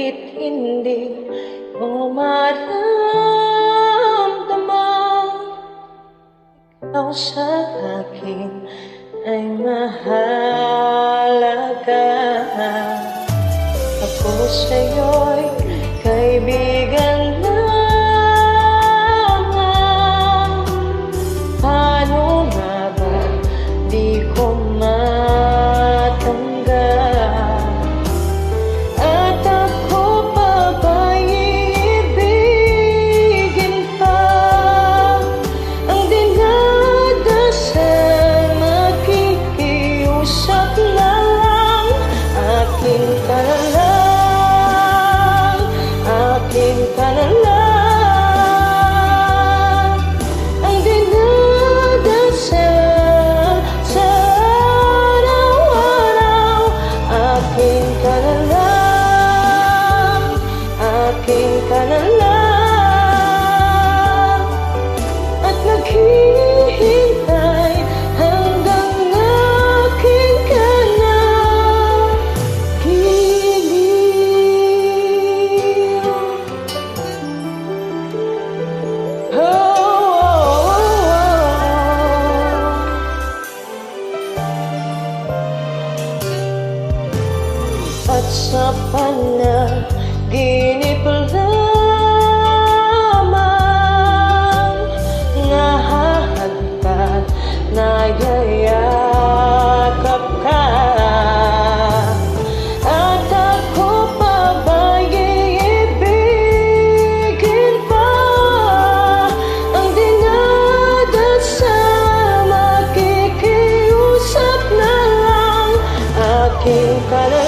bakit hindi mo maramdaman ikaw sa akin ay mahalaga. Ako sa'yo'y kaibigan lamang. Paano nga ba di ko matanggap? At ako pa ba'y iibigin pa? Ang dinadasal makikiusap na lang. Akin ka na lang, akin ka na lang. Ang dinadasal sa araw-araw. Akin ka na lang, akin ka na lang. At naghihintay hanggang akin ka na giliw. Oh, oh, oh. At sa panaginip lamang nahahagkan, nayayakap ka. At ako pa ba'y iibigin pa? Ang dinadasal makikiusap na lang. Akin ka na